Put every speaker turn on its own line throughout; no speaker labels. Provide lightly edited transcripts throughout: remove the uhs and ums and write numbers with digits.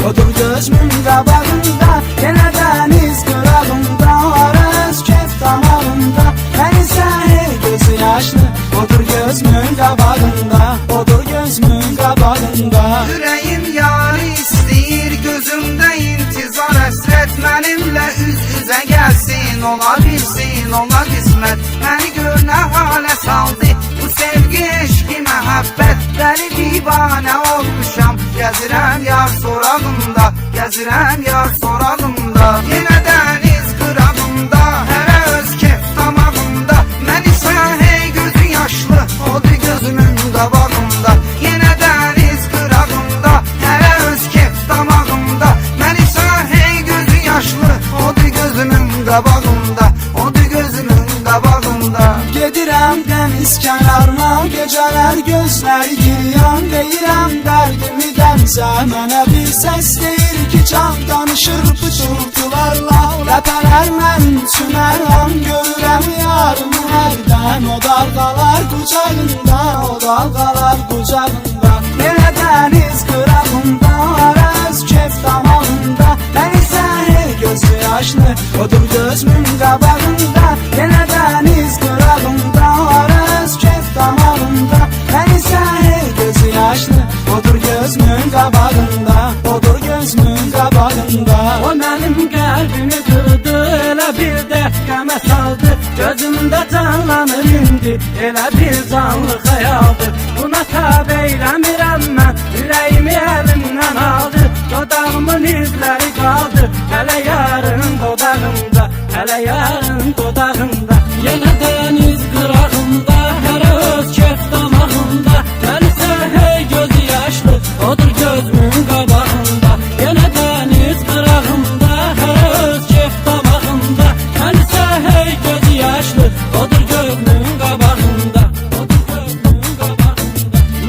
odur gözümün qabağında. Yenə dəniz qırağında, arız kef damağında. Mən isə hey gözü yaşlı, odur gözümün qabağında, odur gözümün qabağında.
Ürəyim yarı istəyir, gözümdə intizar həsrət. Mənimlə üz-üzə gəlsin, ola bilsin, ola qismət. Məni gör nə halə saldı bu sevgi, eşqi, məhəbbət. Dəli divanə olmuşam, gəzirəm yar sorağımda, gəzirəm yar sorağımda. Yenə dəniz qırağında, hərə öz kef damağında. Mən isə hey gözü yaşlı, odur gözümün qabağında. Yenə dəniz qırağında, hərə öz kef damağında. Mən isə hey gözü yaşlı, odur gözümün qabağında, odur gözümün qabağında.
Gedirəm dəniz kənarına, gecələr gözləri giriyan. Deyirəm dərdimi dənizə, mənə bir səs deyir ki, can danışır pıçıltılarla. Ləpələr mənim üçün əlham, görürəm yarımı hərdən. O dalğalar qucağında, o dalğalar qucağında. Yenə dəniz qırağında, arız kef damağında. Mən isə hey gözü yaşlı, odur gözümün qabağında. Yenə dəniz qırağında, arız kef damağında. Mən isə hey gözü yaşlı, odur gözümün qabağında, odur gözümün qabağında. O mənim qəlbimi qırdı, elə bir dəqiqəmə saldı. Gözümdə canlanır indi, elə bir canlı xəyaldır. Buna tab eyləmirəm mən, ürəyimi əlimdən aldı. Dodağımın izləri qaldı, hələ yarın dodağımda, hələ yarın dodağımda. Yenə dəniz qırağında, hərə öz kef damağında. Mən isə hey gözü yaşlı, odur gözümün qabağında. Yenə dəniz qırağında, hərə öz kef damağında. Mən isə hey gözü yaşlı, odur gözümün qabağında, odur gözümün qabağında.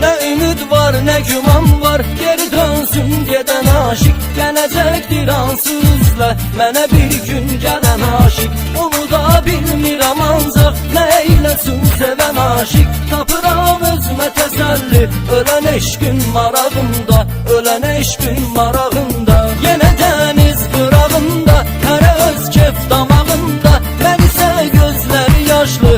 Nə ümid var, nə güman var, geri dönsün gedən aşık. Gələcəkdir ansızla, mənə bir gün gələn aşık. Onu da bilmirəm ancaq, nə eyləsin sevən aşık. Tapıram özümə təsəlli, ölən eşqin marağında, ölən eşqin marağında. Yenə dəniz qırağında, hərə öz kef damağında. Mən isə gözləri yaşlı,